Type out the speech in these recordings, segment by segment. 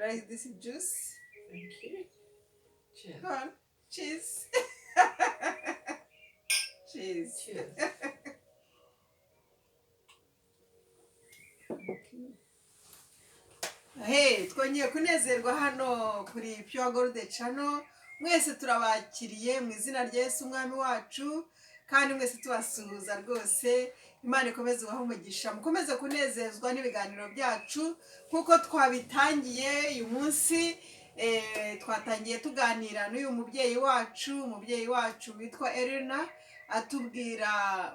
like this juice. Thank you. Cheers. Come on. Cheers. Cheers. Cheers. Hey, twongeye kunezerwa hano kuri Pure Gold Channel. Mwese turabakiriye mu izina rya Yesu umwami wacu, kandi mwese tubasuhuza rwose. Imana ikomeze ubahe umugisha, mukomeze kunezezwa n'ibiganiro byacu kuko twabitangiye uyu munsi. Twatangiye tuganira n'uyu mubyeyi wacu witwa Elena, atubwira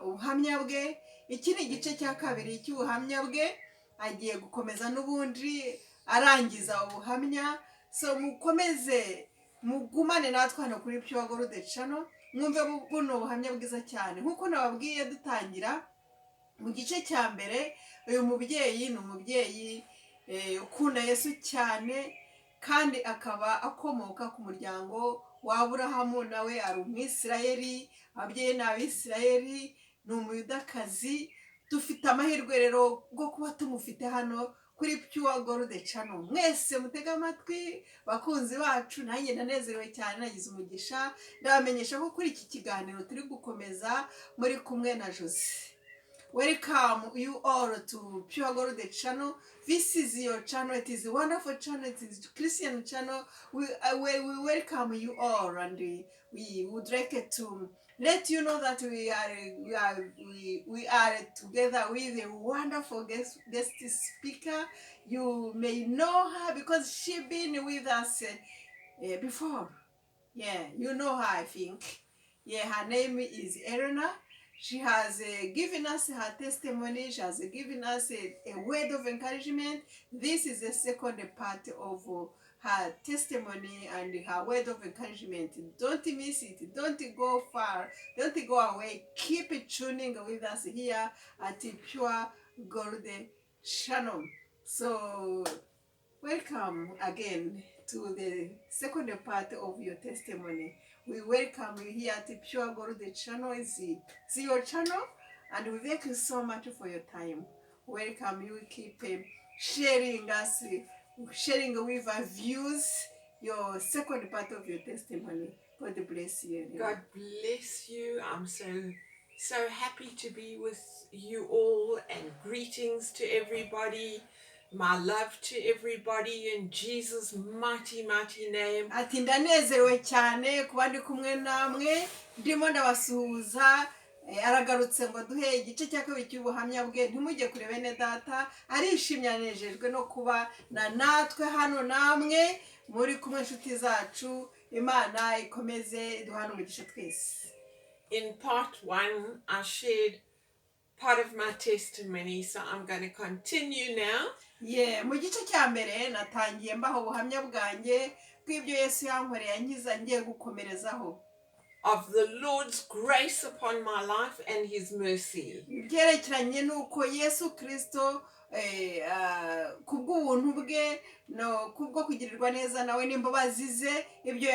ubuhamya bwe. Iki ni igice cya kabiri cy'ubuhamya bwe, agiye gukomeza n'ubundi arangiza ubuhamya. So mukomeze mugumane natwe hano kuri Pure Gold Channel, mwumve buno ubuhamya bwiza cyane. Nkuko nababwiye dutangira mu gice cya mbere, uyu mubyeyi ni umubyeyi ukunda Yesu cyane, kandi akaba akomoka ku muryango wa Aburahamu, nawe ari umwisirayeli, ababyeyi ni abisirayeli, ni umuyudakazi. Dufite amahirwe rero bwo kuba tumufite hano kuri Pure Gold Channel. Mwese mutega amatwi bakunzi bacu, nanjye ndanezerewe cyane, nagize umugisha. Ndabamenyesha ko kuri iki kiganiro turi gukomeza muri kumwe na Jose. Welcome you all to Pure Gold Channel. This is your channel. It is a wonderful channel. It is a Christian channel. We welcome you all, and we would like to let you know that we are together with a wonderful guest speaker. You may know her because she been with us before. Yeah, you know her, I think. Yeah, her name is Elena. She has given us her testimony. She has given us a word of encouragement. This is the second part of her testimony and her word of encouragement. Don't miss it. Don't go far. Don't go away. Keep tuning with us here at Pure Gold Channel. So, welcome again to the second part of your testimony. We welcome you here at Pure Gold Channel. It's your channel, and we thank you so much for your time. Welcome you. Keep sharing with our views your second part of your testimony. God bless you. God bless you. I'm so happy to be with you all, and greetings to everybody. My love to everybody in Jesus' mighty name. Ati ndanezerewe cyane kuba ndi kumwe namwe, ndimo ndabasuhuza. Aragarutse ngo duhe igice cya kabiri cy'ubuhamya bwe. Ntimujye kure bene data, arishimye anejejwe no kuba natwe hano namwe muri kumwe inshuti zacu. Imana ikomeze iduhane umugisha twese. In part 1, I shared part of my testimony, so I'm going to continue now. Yeah, mu gice cya mbere natangiye mbaho ubuhamya bwanjye bw'ibyo Yesu yankoreye ankiza, ngiye gukomerezaho. Of the Lord's grace upon my life and his mercy. Byerekeranye nuko Yesu Kristo kubw'ubuntu bwe no kubwo kugirirwa neza nawe n'imbabazi ze, ibyo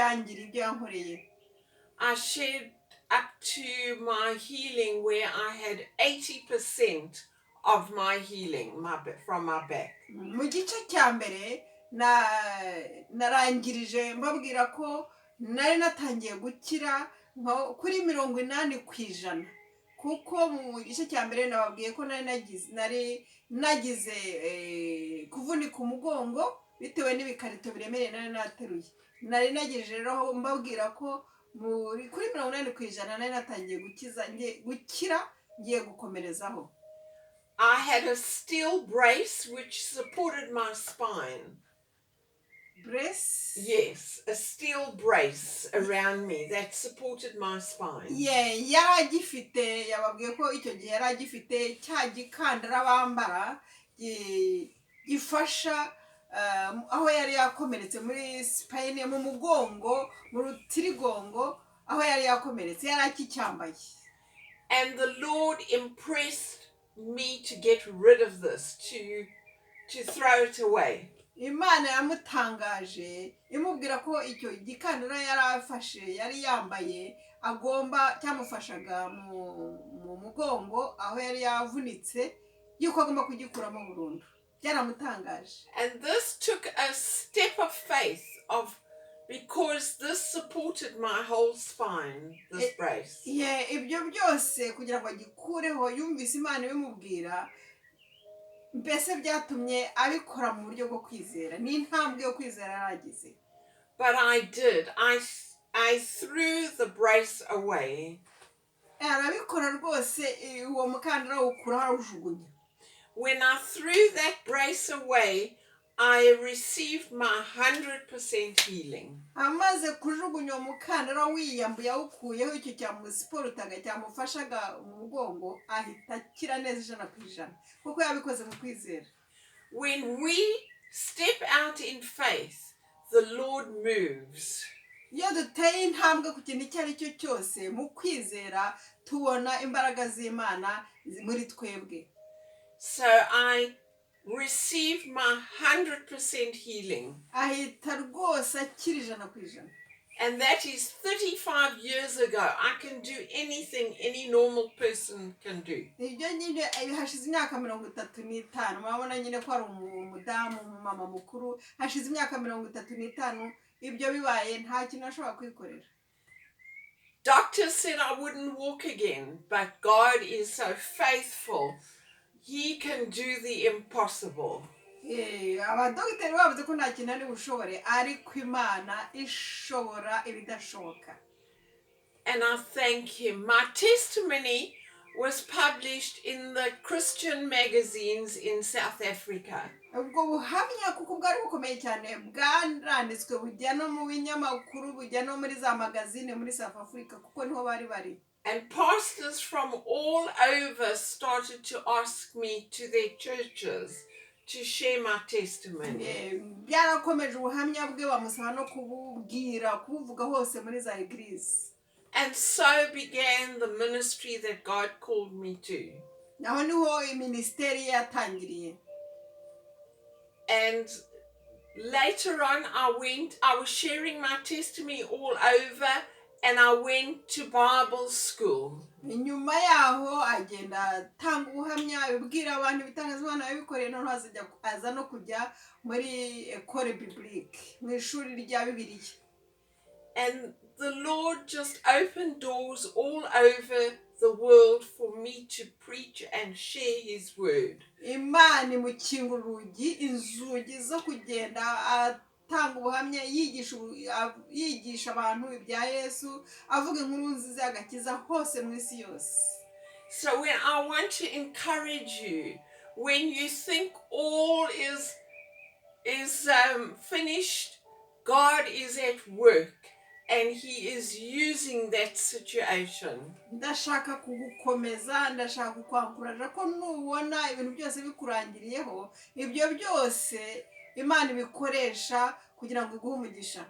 yankoreye. I shared up to my healing where I had 80% of my healing from my back. Mu gice cya mbere narangirije mbabwira ko nari natangiye gukira kuri 80%, kuko mu gice cya mbere nababwiye ko nari nagize kuvunika umugongo bitewe n'ibikarito biremereye nari nateruye. Nari nagirije rero mbabwira ko kuri 80% nari natangiye gukira, ngiye gukomerezaho. I had a steel brace which supported my spine. Brace? Yes, a steel brace around me that supported my spine. Yeah, yaragifite, yababwiye ko icyo gihe yaragifite cya gikandara bambara gifasha aho yari yakomeretse muri spine, mu mugongo, mu rutirigongo, aho yari yakomeretse yarakicyambaye. And the Lord impressed me to get rid of this, to throw it away. Imana yamutangaje imubwira ko icyo gikandara yarafashe yari yambaye agomba cyamufashaga mu mugongo aho yari yavunitse, yuko agomba kugikuramo burundu. byaramutangaje. And this took a step of faith because this supported my whole spine, this brace. Ibyo byose kugira ngo agikureho yumvise Imana ibimubwira, mbese byatumye abikora mu buryo bwo kwizera. Ni intambwe yo kwizera yaragize. But I did. I threw the brace away. Arabikora rwose, uwo mukandara ukura harujugunya. When I threw that brace away, I received my 100% healing. Amaze kujugunya uwo mukandara wiyambuye awukuyeho icyo cyamusiporutaga cyamufashaga mu mugongo, ahita akira neza 100% kuko yabikoze mu kwizera. When we step out in faith, the Lord moves. Iyo duteye intambwe ku kintu icyo ari cyo cyose mu kwizera, tubona imbaraga z'Imana muri twebwe. So I received my 100% healing. Ahita rwose akira 100%. And that is 35 years ago. I can do anything any normal person can do. Ibyo nyine hashize imyaka 35. Murabona nyine ko ari umudamu, umumama mukuru. Hashize imyaka 35, ibyo bibaye nta kintu ashobora kwikorera. Doctors said I wouldn't walk again, but God is so faithful. He can do the impossible. Abadogiteri bavuze ko nta kintu ari bushobore, ariko Imana ishobora ibidashoboka. And I thank Him. My testimony was published in the Christian magazines in South Africa. Ubwo buhamya kuko bwari bukomeye cyane, bwaranditswe bujya no mu binyamakuru, bujya no muri za magazine muri South Africa kuko niho bari. And pastors from all over started to ask me to their churches to share my testimony. Byarakomeje ubuhamya bwe, bamusaba no kubuvuga hose muri za eglise. And so began the ministry that God called me to. Naho niho ministeri yatangiriye. And later on I was sharing my testimony all over, and I went to Bible school. Inyuma yaho agenda tanga ubuhamya, ibwira abantu bitangaza Imana yabikoreye, no aza no kujya muri école biblique, mu ishuri rya Bibiliya. And the Lord just opened doors all over the world for me to preach and share His word. Imana imukinga urugi, inzugi zo kugenda atanga ubuhamya, yigisha abantu ibya Yesu, avuga inkuru nziza y'agakiza hose mu isi yose. So when I want to encourage you, when you think all is finished, God is at work. And He is using that situation. Ndashaka kugukomeza, ndashaka kukwankuraje ko nubona ibintu byose bikurangiriyeho, ibyo byose Imana ibikoresha kugira ngo iguhe umugisha.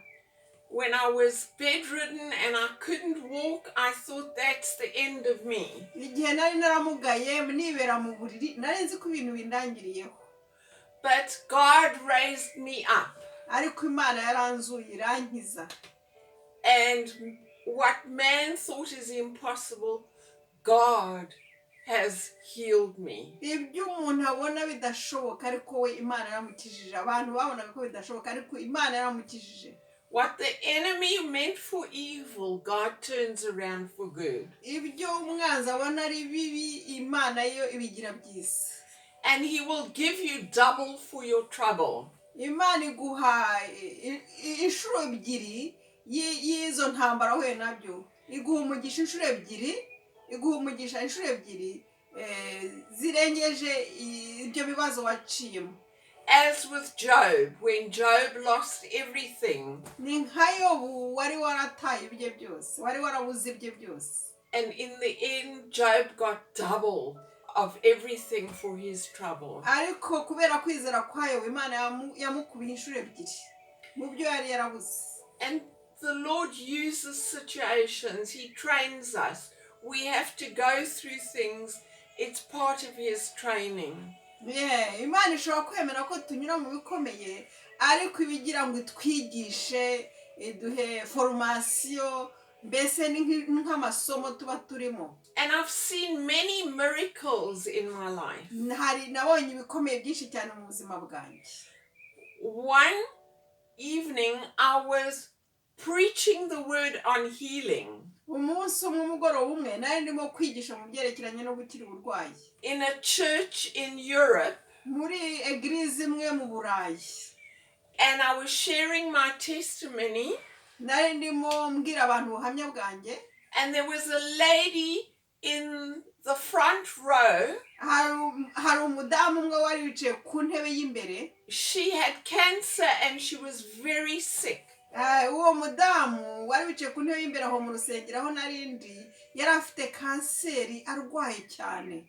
When I was bedridden and I couldn't walk, I thought that's the end of me. Igihe nari naramugaye nibera mu buriri, nari nzi ko ibintu bindangiriyeho. But God raised me up. Ariko Imana yaranzuye irankiza. And what man thought is impossible, God has healed me. Ibyo umuntu abona bidashoboka ariko we Imana yaramukijije. Abantu babonaga ko bidashoboka ariko Imana yaramukijije. What the enemy meant for evil, God turns around for good. Ibyo umwanzi abona ari bibi, Imana yo ibigira byiza. And He will give you double for your trouble. Imana iguha inshuro ebyiri y'izo ntambara huye nabyo. Iguha umugisha inshuro ebyiri, zirengeje ibyo bibazo waciyemo. As with Job, when Job lost everything. Ni nka Yobu wari warataye ibye byose, wari warabuze ibye byose. And in the end, Job got double of everything for his trouble. Ariko kubera kwizera kwayo Imana yamukubiye inshuro ebyiri mu byo yari yarabuze. And the Lord uses situations. He trains us. We have to go through things. It's part of His training. Imana ishobora kwemera ko tunyura mu bikomeye, ariko ibigira ngo itwigishe, duhe formation, mbese ni nk'amasomo tuba turimo. And I've seen many miracles in my life. nabonye ibikomeye byinshi cyane mu buzima bwanjye. One evening, I was preaching the word on healing umunsi umwe umugoroba umwe nari ndimo kwigisha mu byerekeranye no gukira uburwayi in a church in Europe, muri eglise imwe mu Burayi. and I was sharing my testimony, nari ndimo mbwira abantu ubuhamya bwanjye, and there was a lady in the front row. hari umudamu umwe wari wicaye ku ntebe y'imbere. She had cancer and she was very sick. uwo mudamu wari wicaye ku ntebe y'imbere aho mu rusengero aho narindi yari afite kanseri arwaye cyane.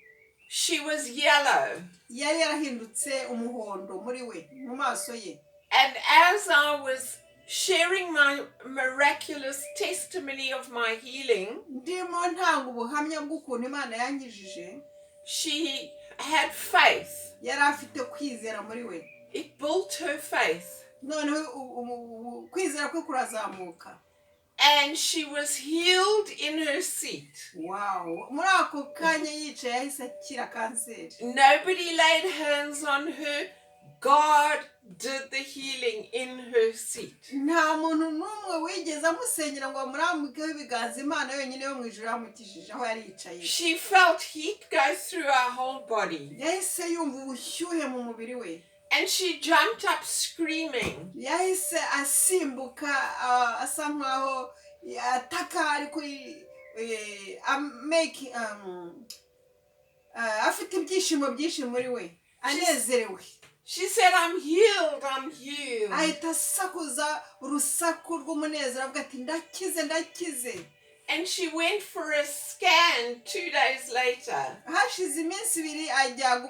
She was yellow. yari yarahindutse umuhondo muri we mu maso ye. And as I was sharing my miraculous testimony of my healing, ndimo ntanga ubuhamya bw'ukuntu Imana yankijije, she had faith. yari afite kwizera muri we. It built her faith. noneho kwizera kwe kurazamuka. And she was healed in her seat. Wow. muri ako kanya yicaye yahise akira kanseri. Nobody laid hands on her. God did the healing in her seat. nta muntu n'umwe wigeze amusengera ngo amurambikeho ibiganza, Imana yonyine yo mu ijuru yamukijije aho yari yicaye. She felt heat go through her whole body. yahise yumva ubushyuhe mu mubiri we. And she jumped up screaming. yahise asimbuka asa nkaho ataka ariko afite ibyishimo byinshi muri we, anezerewe. She said, I'm healed, I'm healed. ahita asakuza urusaku rw'umunezero avuga ati ndakize ndakize. And she went for a scan 2 days later. hashize iminsi ibiri ajya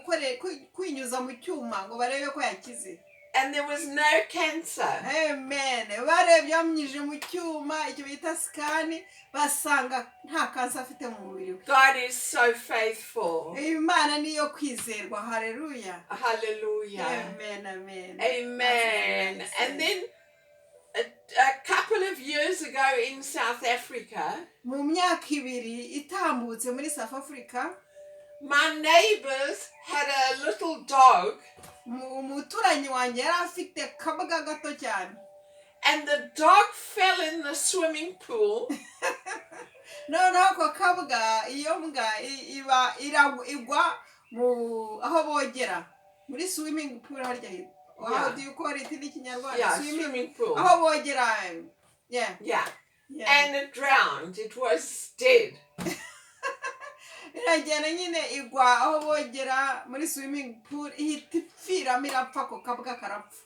kwinyuza mu cyuma ngo barebe ko yakize. And there was no cancer. Amen. barebye bamwinjije mu cyuma icyo bita scan basanga nta kansa afite mu mubiri we. God is so faithful. Imana niyo kwizerwa. Hallelujah. Hallelujah. Amen, amen. Amen. And then a couple of years ago in South Africa, mu myaka ibiri itambutse muri South Africa, my neighbors had a little dog. umuturanyi wanjye yari afite kabwa gato cyane. And the dog fell in the swimming pool. noneho ako kabwa iyo mbwa igwa aho bogera muri swimming pool harya hino. How do you call it in Kinyarwanda? Yeah, swimming pool. aho bogera. Yeah. And it drowned. It was dead. iragenda nyine igwa aho bogera muri swimming pool ihita ipfiramo irapfa ako kabwa karapfa.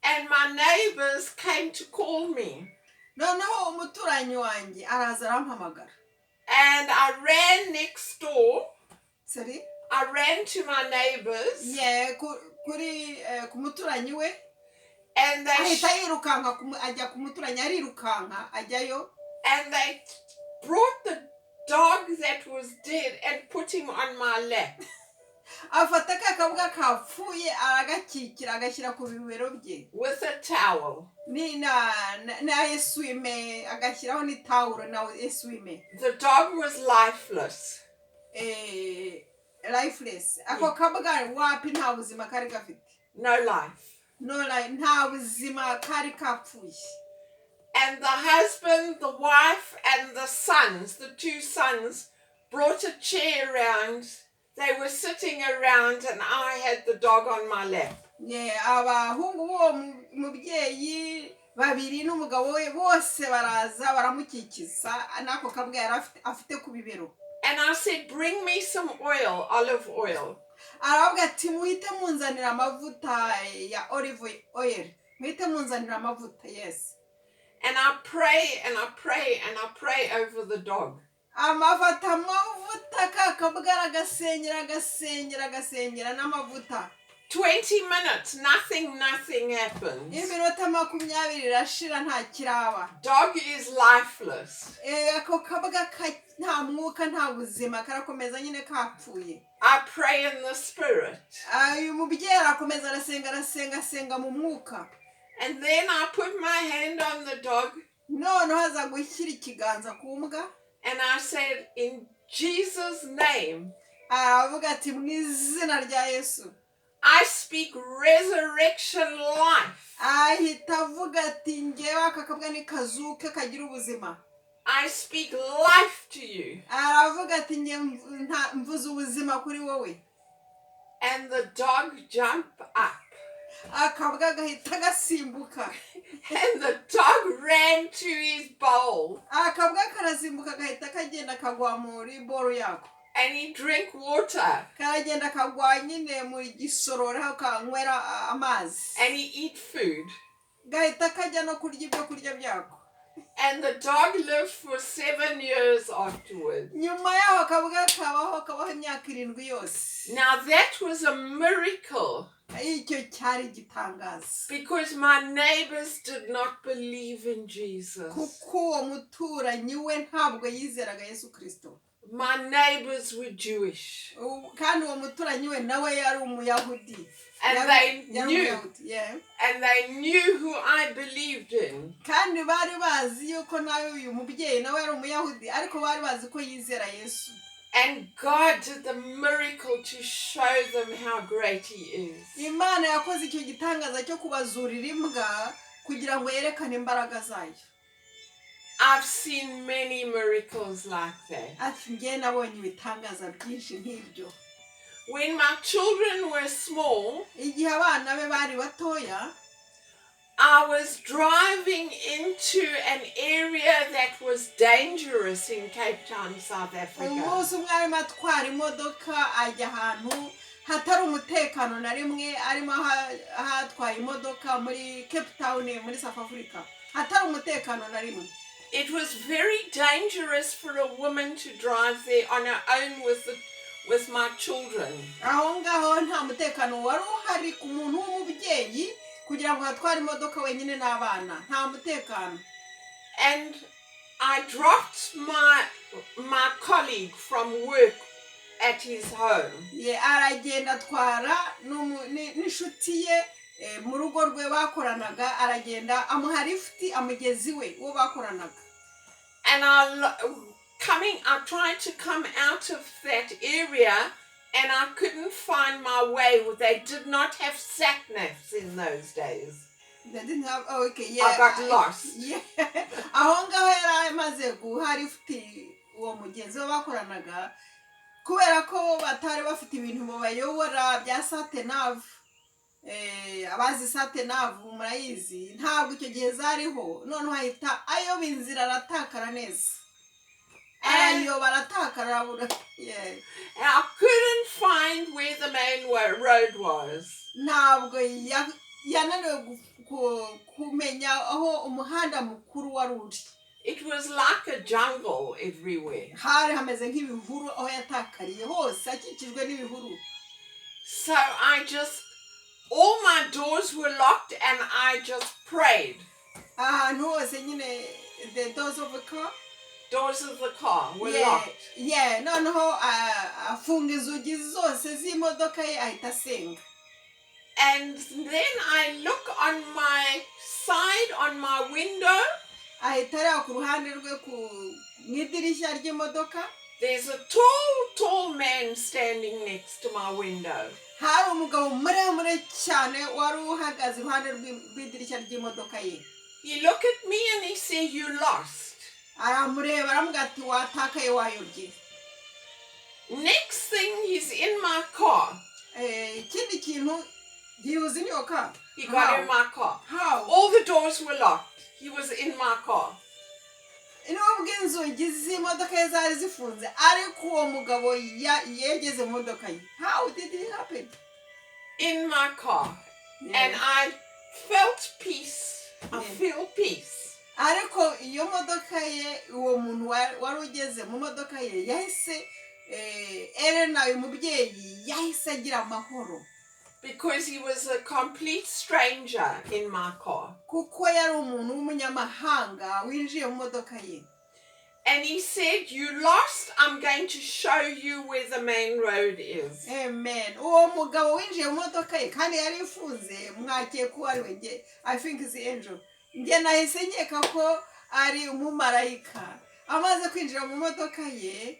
And my neighbors came to call me. noneho umuturanyi wanjye araza arampamagara. And I ran next door. Sorry? I ran to my neighbors. Yeah, ku muturanyi we. And they ahita yirukanka ajya ku muturanyi arirukanka ajyayo. And they brought the dog that was dead and put him on my lap. afata ka kabwa kapfuye aragakikira agashyira ku bibero bye. With a towel. ni na eswime agashyiraho ni towel na eswime. The dog was lifeless. Lifeless. ako kabwa wapi nta buzima kari gafite. No life. No life, nta buzima kari kapfuye. And the husband, the wife, and the sons, the 2 sons, brought a chair around. They were sitting around and I had the dog on my lap. abahungu bo mubyeyi babiri n'umugabo we bose baraza baramukikiza nako kabwa yari afite ku bibero. And I said, bring me some oil, olive oil. aravuga ati muhite munzanira amavuta ya olive oil. muhite munzanira amavuta. Yes. And I pray and I pray and I pray over the dog. amafata amavuta kakabwa agasenyera n'amavuta. 20 minutes, nothing happens. iminota 20 irashira nta kiraba. Dog is lifeless. ako kabwa nta mwuka nta buzima karakomeza nyine kapfuye. I pray in the spirit. uyu mubyeyi arakomeza arasenga mu mwuka. And then I put my hand on the dog. noneho aza gushyira ikiganza ku mbwa. And I said, in Jesus' name, aravuga ati mu izina rya Yesu I speak resurrection life. ahita avuga ati ngewe aka kabwa ni kazuke kagira ubuzima. I speak life to you. aravuga ati nge mvuze ubuzima kuri wowe. And the dog jumped up. akabwa gahita gasimbuka. And the dog ran to his bowl. akabwa karasimbuka gahita kagenda kagwa muri boro yako. And he drank water. karagenda kagwa nyine mu gisorori aho kanywera amazi. And he eat food. gahita kajya no kurya ibyo kurya byako. And the dog lived for 7 years afterwards. nyuma yaho akabwa kabaho imyaka 7 yose. Now that was a miracle. icyo cyari gitangaza. Because my neighbors did not believe in Jesus. kuko uwo muturanyi we ntabwo yizeraga Yesu Kristo. My neighbors were Jewish. kandi uwo muturanyi we nawe yari umuyahudi. And they knew. Yeah. And they knew who I believed in. kandi bari bazi yuko nawe uyu mubyeyi nawe yari umuyahudi ariko bari bazi ko yizera Yesu. And God did the miracle to show them how great He is. Imana yakoze icyo gitangaza cyo kubazurira imbwa kugira ngo yerekane imbaraga zayo. I've seen many miracles like that. ati nge nabonye ibitangaza byinshi nk'ibyo. When my children were small, igihe abana be bari batoya, I was driving into an area that was dangerous in Cape Town, South Africa. umunsi umwe arimo atwara imodoka ajya ahantu hatari umutekano na rimwe, arimo ahatwaye imodoka muri Cape Town muri South Africa, hatari umutekano na rimwe. It was very dangerous for a woman to drive there on her own with my children. aho ngaho nta mutekano wari uhari ku muntu w'umubyeyi kugira ngo hatware imodoka wenyine n'abana, nta mutekano. And I dropped my colleague from work at his home. aragenda atwara n'inshuti ye mu rugo rwe bakoranaga, aragenda amuha lifti amugezi we uwo bakoranaga. And I tried to come out of that area and I couldn't find my way. They did not have sat-navs in those days. They didn't have, oh, okay, yeah. I got lost. Yeah. aho ngaho yari amaze guha lifti uwo mugenzi we bakoranaga kubera ko batari bafite ibintu babayobora bya sat-nav. abazi sat-nav murayizi ntabwo icyo gihe zariho, noneho ahita ayoba inzira aratakara neza. Yeah. I couldn't find where the main road was. ntabwo yananiwe kumenya aho umuhanda mukuru wari uri. It was like a jungle everywhere. hari hameze nk'ibihuru aho yatakariye hose akikijwe n'ibihuru. So all my doors were locked and I just prayed. ahantu hose nyine the doors of the car. Doors of the car were locked. Yeah, noneho afunga inzugi zose z'imodoka ye ahita asenga. And then I look on my side, on my window. ahita areba ku ruhande rwe mu idirishya ry'imodoka. There's a tall man standing next to my window. hari umugabo muremure cyane wari uhagaze iruhande rw'idirishya ry'imodoka ye. He looked at me and he said, "You lost." aramureba aramubwira ati watakaye wayobye. Next thing, he's in my car. ikindi kintu, he was in your car. He got in my car. How? All the doors were locked. He was in my car. nubwo inzugi z'imodoka ye zari zifunze ariko uwo mugabo yegeze mu modoka ye. How did it happen? In my car. Yeah. And I felt peace. I feel peace. ariko iyo modoka ye, uwo muntu wari ugeze mu modoka ye yahise Elena uyu mubyeyi yahise agira amahoro. Because he was a complete stranger in my car. kuko yari umuntu w'umunyamahanga winjiye mu modoka ye. And he said, "You lost. I'm going to show you where the main road is." Amen. uwo mugabo winjiye mu modoka ye kandi yari ifunze, mwakiye ko ari we, I think is the angel. nge nahise nkeka ko ari umumarayika. amaze kwinjira mu modoka ye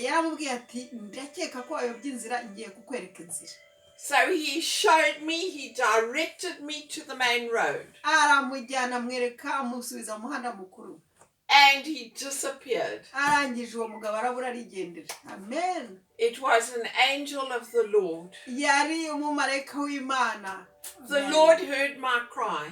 yaramubwiye ati ndakeka ko wayobye inzira ngiye kukwereka inzira. So he showed me, he directed me to the main road. Aramujyana amwereka amusubiza mu muhanda mukuru. And he disappeared. Arangije uwo mugabo arabura arigendera. Amen. It was an angel of the Lord. Yari umumarayika w'Imana. The Lord heard my cry.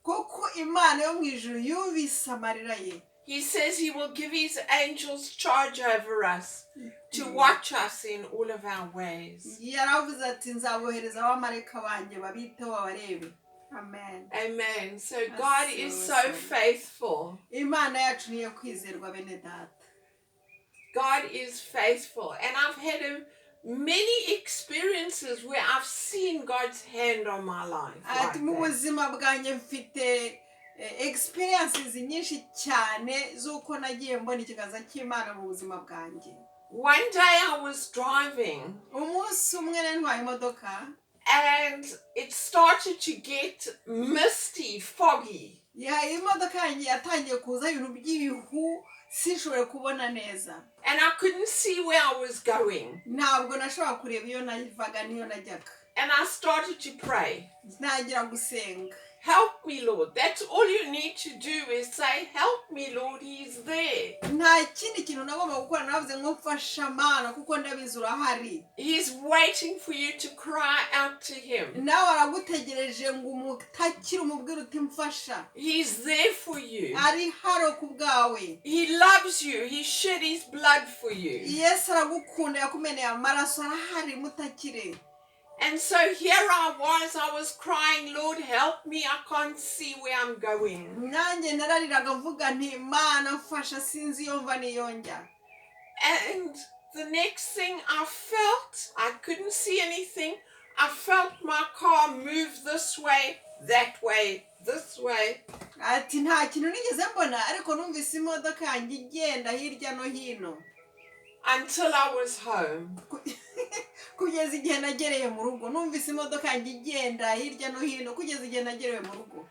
Kuko Imana yo mu ijuru yumvise amarira ye. He says he will give his angels charge over us to watch us in all of our ways. Yaravuze ati nzabohereza abamarayika banjye babiteho babarebe. Amen. Amen. So God is so faithful. Imana yacu niyo kwizerwa bene data. God is faithful. And I've had many experiences where I've seen God's hand on my life. Ati mu buzima bwanjye mfite experiences nyinshi cyane z'uko nagiye mbona ikiganza cy'Imana mu buzima bwanjye. One day I was driving. Umunsi umwe ntwaye imodoka. And it started to get misty, foggy. Imodoka yanjye yatangiye kuza ibintu by'ibihu sinshobora kubona neza. And I couldn't see where I was going. Ntabwo nashobora kureba iyo navaga niyo najyaga. And I started to pray. Nagira gusenga. Help me, Lord. That's all you need to do is say, help me, Lord, he's there. Nta kindi kintu nagomba gukora navuze ngo mfasha Mana kuko ndabizi urahari. He's waiting for you to cry out to him. Nawe aragutegereje ngo umutakire umubwire uti mfasha. He's there for you. Ari haro kubwawe. He loves you. He shed his blood for you. Yesu aragukunda yakumeneye amaraso arahari mutakire. And so here I was crying, Lord, help me, I can't see where I'm going. Nanjye narariraga mvuga nti Mana mfasha sinzi iyo mva niyo njya. And the next thing I felt, I couldn't see anything. I felt my car move this way, that way, this way. Ati nta kintu nigeze mbona ariko numvise imodoka yanjye igenda hirya no hino. Until I was home. Kugeza igihe nagereye mu rugo numvise imodoka yanjye igenda hirya no hino kugeza igihe nagereye mu rugo.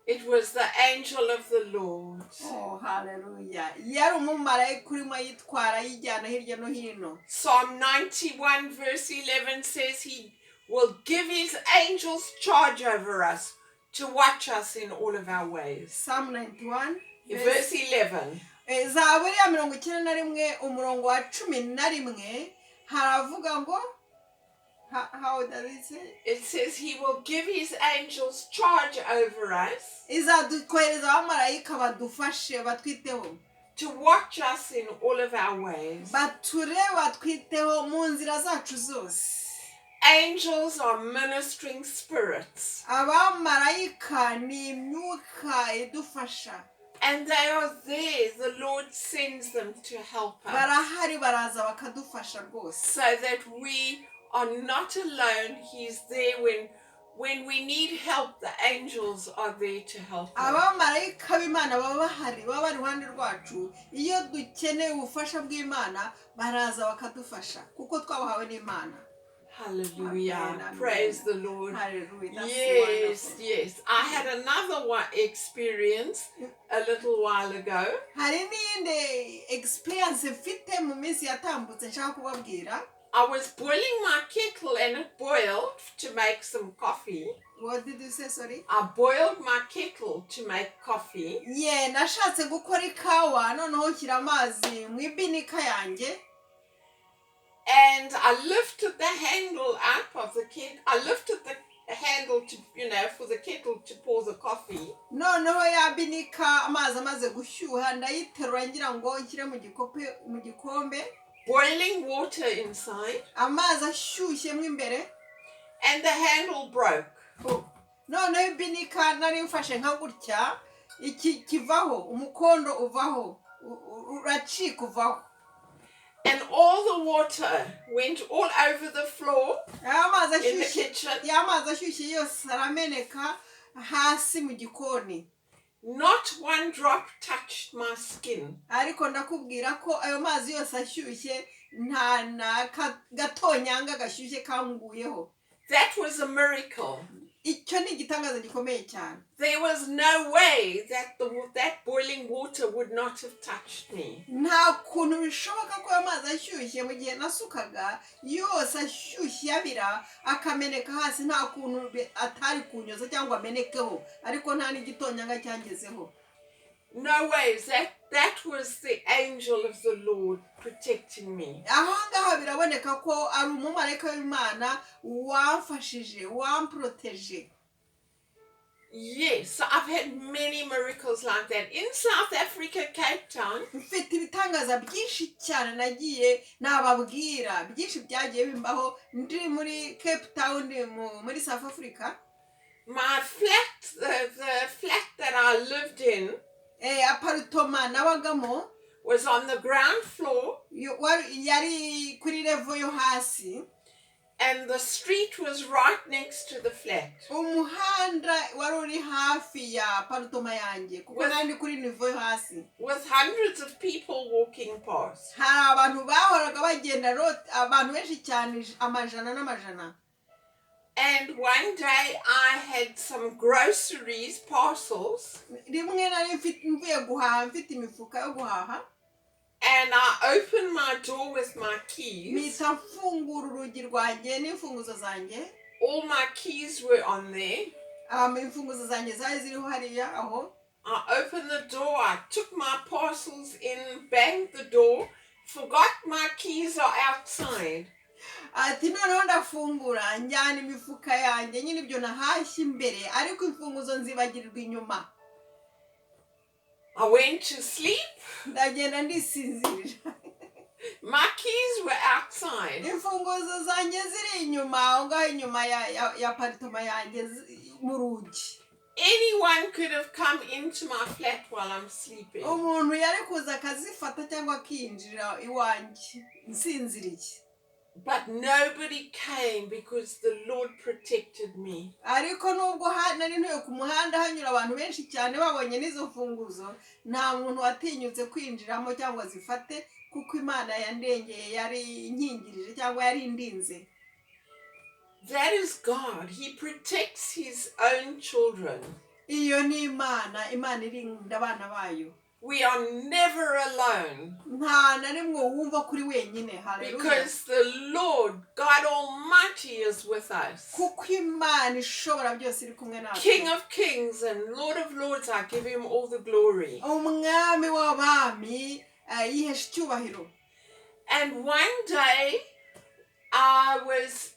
It was the angel of the Lord. Oh, hallelujah. Yari umumarayika urimo yitwara yijyana hirya no hino. Psalm 91 verse 11 says he will give his angels charge over us to watch us in all of our ways. Psalm 91 verse 11. Zaburi ya 91 umurongo wa 11 haravuga ngo how does it say? It says he will give his angels charge over us. Izadukohereza abamarayika badufashe batwiteho. To watch us in all of our ways. Batureba batwiteho mu nzira zacu zose. Angels are ministering spirits. Abamarayika ni imyuka idufasha. And they are there. The Lord sends them to help us. Barahari baraza bakadufasha rwose. So that we are not alone. He's there when we need help. The angels are there to help us. Abamarayika b'Imana baba bahari baba iruhande rwacu iyo dukeneye ubufasha bw'Imana baraza bakadufasha kuko twabahawe n'Imana. Hallelujah. Amen. Praise the Lord. Hallelujah. That's Yes, wonderful. yes. I had another experience a little while ago. Hari n'iyindi experience mfite mu minsi yatambutse nshaka kubabwira. I was boiling my kettle and it boiled to make some coffee. What did you say, sorry? I boiled my kettle to make coffee. Yeah, nashatse gukora ikawa noneho nshyira amazi mu ibinika yanjye. And I lifted the handle up of the kettle. I lifted the handle to, for the kettle to pour the coffee. Noneho yabinika amazi amaze gushyuha ndayiterura ngira ngo nshyire mu gikombe. Boiling water inside. Amazi ashyushye mo imbere. And the handle broke. Noneho ibinika nari mfashe nka gutya iki kivaho umukondo uvaho uracika uvaho. And all the water went all over the floor in the kitchen. Amazi ashyushye yose arameneka hasi mu gikoni. Not one drop touched my skin. Ariko ndakubwira ko ayo mazi yose ashyushye nta na gatonyanga gashyushye kanguyeho. That was a miracle. icyo ni igitangaza gikomeye cyane. There was no way that that boiling water would not have touched me. Nta kuntu bishoboka ko amazi ashyushye mu gihe nasukaga yose ashyushye abira akameneka hasi, nta kuntu atari kunyoza cyangwa amenekeho, ariko nta n'igitonyanga cyangezeho. No ways. That was the angel of the Lord protecting me. Aho ngaho biraboneka ko ari umumarayika w'Imana wamfashije, wamproteje. Yes, so I've had many miracles like that. In South Africa, Cape Town, Mfite ibitangaza byinshi cyane nagiye nababwira, byinshi byagiye bimbaho ndi muri Cape Town muri South Africa. my flat, the flat that I lived in, Apartment nabagamo was on the ground floor, yari kuri level yo hasi, and the street was right next to the flat. umuhanda wari uri hafi ya apartment yanjye kuko nandi kuri level yo hasi, With hundreds of people walking past. hari abantu bahoraga bagenda abantu benshi cyane, amajana n'amajana. And one day I had some groceries, parcels, Rimwe nari mvuye guhaha, mfite imifuka yo guhaha, and I opened my door with my keys. mpita mfungura urugi rwanjye n'imfunguzo zanjye. All my keys were on there. Imfunguzo zanjye zari ziriho hariya aho. I opened the door, I took my parcels in, banged the door, forgot my keys are outside. Ati noneho ndafungura njyana imifuka yanjye nyine ibyo nahashye imbere, ariko imfunguzo nzibagirirwa inyuma. I went to sleep. Ndagenda ndisinzira. My keys were outside. Imfunguzo zanjye ziri inyuma, aho ngaho inyuma ya apartment yanjye mu rugi. Anyone could have come into my flat while I'm sleeping. Umuntu yari kuza akazifata cyangwa akinjira iwanjye nsinziriye. But nobody came because the Lord protected me. Ariko nubwo nari ntuye ku muhanda hanyura abantu benshi cyane babonye n'izo mfunguzo, nta muntu watinyutse kwinjiramo cyangwa zifate kuko Imana yandengeye, yari inkingirije cyangwa yari indinze. That is God. He protects his own children. Iyo ni Imana, Imana irinda abana bayo. We are never alone. Nta na rimwe wumva kuri wenyine. Hallelujah. Because the Lord, God Almighty, is with us. Kuko Imana ishobora byose iri kumwe natwe. King of kings and Lord of lords, I give him all the glory. Umwami w'abami yihesha icyubahiro. And one day, I was,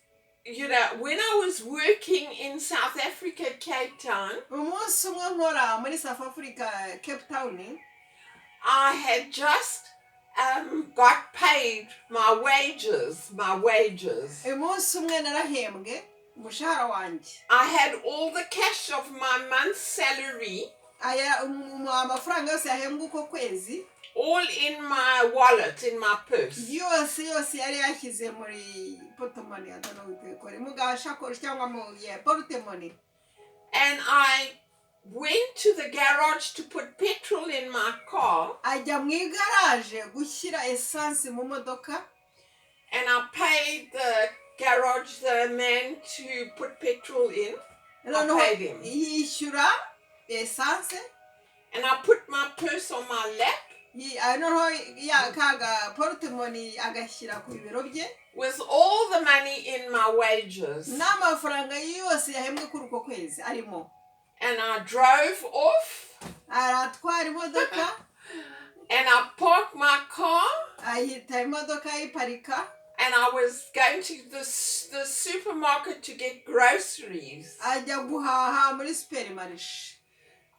when I was working in South Africa, Cape Town, Umunsi umwe nkora muri South Africa, Cape Town, I had just got paid my wages. umunsi umwe narahembwe umushahara wanjye. I had all the cash of my month's salary, amafaranga yose yahembwe uko kwezi, all in my wallet, in my purse. yose yari yashyize muri portemone, mu gashakoshi cyangwa mu portemone. And I went to the garage to put petrol in my car. Ajya mu igaraje gushyira essence mu modoka. And I paid the garage, the man, to put petrol in. I paid him. Yishyura essence. And I put my purse on my lap. Kaga portemone agashyira ku bibero bye. With all the money in my wages. N'amafaranga yose yahembwe kuri uko kwezi arimo. And I drove off. Aratwara imodoka. And I parked my car. Ahita imodoka iparika. And I was going to the supermarket to get groceries. Ajya guhaha muri supermarché.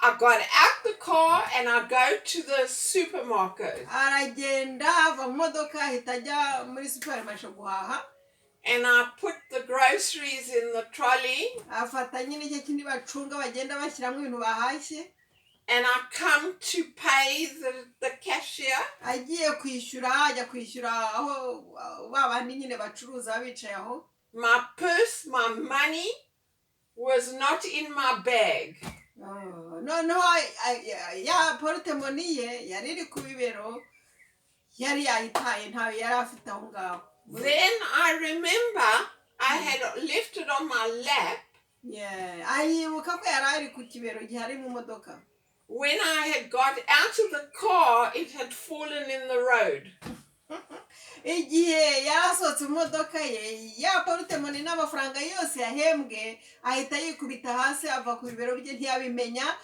I got out the car and I go to the supermarket. Aragenda ava mu modoka ahita ajya muri supermarché guhaha. And I put the groceries in the trolley. Afata nyine cyo kindi bacunga bagenda bashyiramo ibintu bahashye. And I come to pay the cashier. Agiye kwishyura, ajya kwishyura aho babandi nyine bacuruza bicaye aho. My purse, my money was not in my bag. No, ya portemone ye yari iri ku bibero, yari yayitaye ntawe yari afite aho ngaho. Then I remember I had left it on my lap. Yeah, ayibuka ko yari ari ku kibero gihari mu modoka. When I had got out of the car, it had fallen in the road. Igihe yarasohotse mu modoka ye, ya portemone n'amafaranga yose yahembwe ahita yikubita hasi ava ku bibero bye ntiyabimenya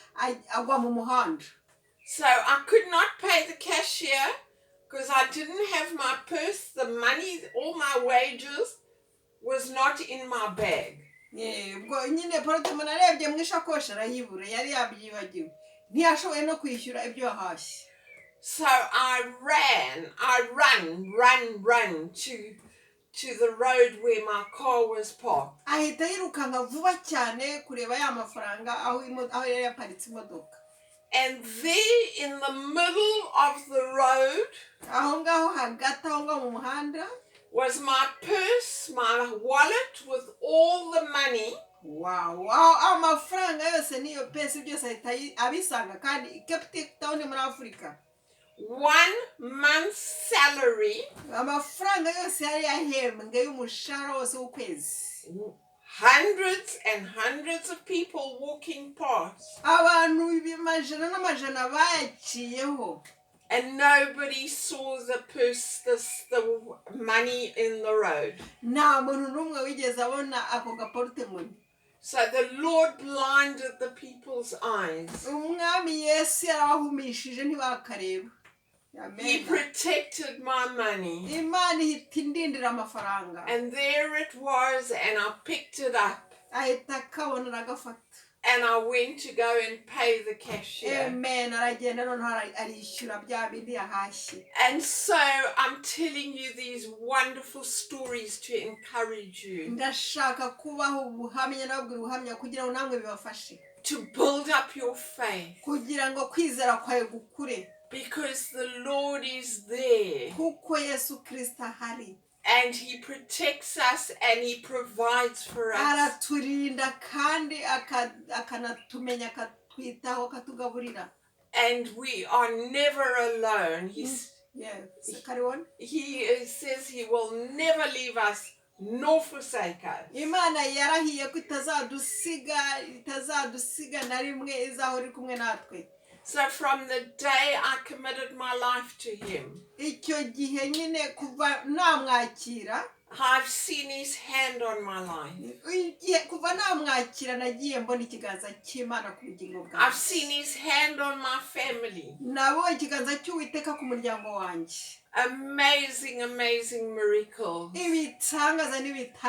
agwa mu muhanda. So I could not pay the cashier because I didn't have my purse. The money, all my wages was not in my bag. Ubwo nyine portemone arebye mu ishakoshi arayibura, yari yabyibagiwe, ntiyashoboye no kwishyura ibyo yahashye. So I run to the road where my car was parked. Ahita yirukanka vuba cyane kureba ya mafaranga aho yari yaparitse imodoka. And there in the middle of the road Aho ngaho hagati aho ngaho mu muhanda was my purse, my wallet with all the money. Wow, amafaranga yose niyo pesa byose ahita abisanga kandi Cape Town muri Africa. 1 month's salary. Amafaranga yose yari yahembwe y'umushahara wose w'ukwezi. Hundreds and hundreds of people walking past. Abantu b'amajana n'amajana bayaciyeho. And nobody saw the purse, the money in the road. Nta muntu n'umwe wigeze abona ako gaportemone. So the Lord blinded the people's eyes. Umwami Yesu yarabahumishije ntibakareba. He protected my money. Imana ihita indindira amafaranga. And there it was, and I picked it up. Ahita akabona aragafata. And I went to go and pay the cashier. Amen. Aragenda noneho arishyura bya bindi yahashye. And so I'm telling you these wonderful stories to encourage you. Ndashaka kubaho ubuhamya nabwira ubuhamya kugira ngo namwe bibafashe. To build up your faith. Kugira ngo kwizera kwawe gukure. Because the Lord is there. Kuko Yesu Kristo ahari. And He protects us and He provides for us. Araturinda kandi akanatumenya akatwitaho akatugaburira. And we are never alone. He says He will never leave us nor forsake us. Imana yarahiye ko itazadusiga na rimwe izahora iri kumwe natwe. So from the day I committed my life to Him, icyo gihe nyine kuva namwakira, I've seen His hand on my life. Kuva namwakira nagiye mbona ikiganza cy'Imana ku bugingo bwanjye. I've seen His hand on my family. Nabonye ikiganza cy'Uwiteka ku muryango wanjye. Amazing, amazing miracles. Ibitangaza n'ibitanga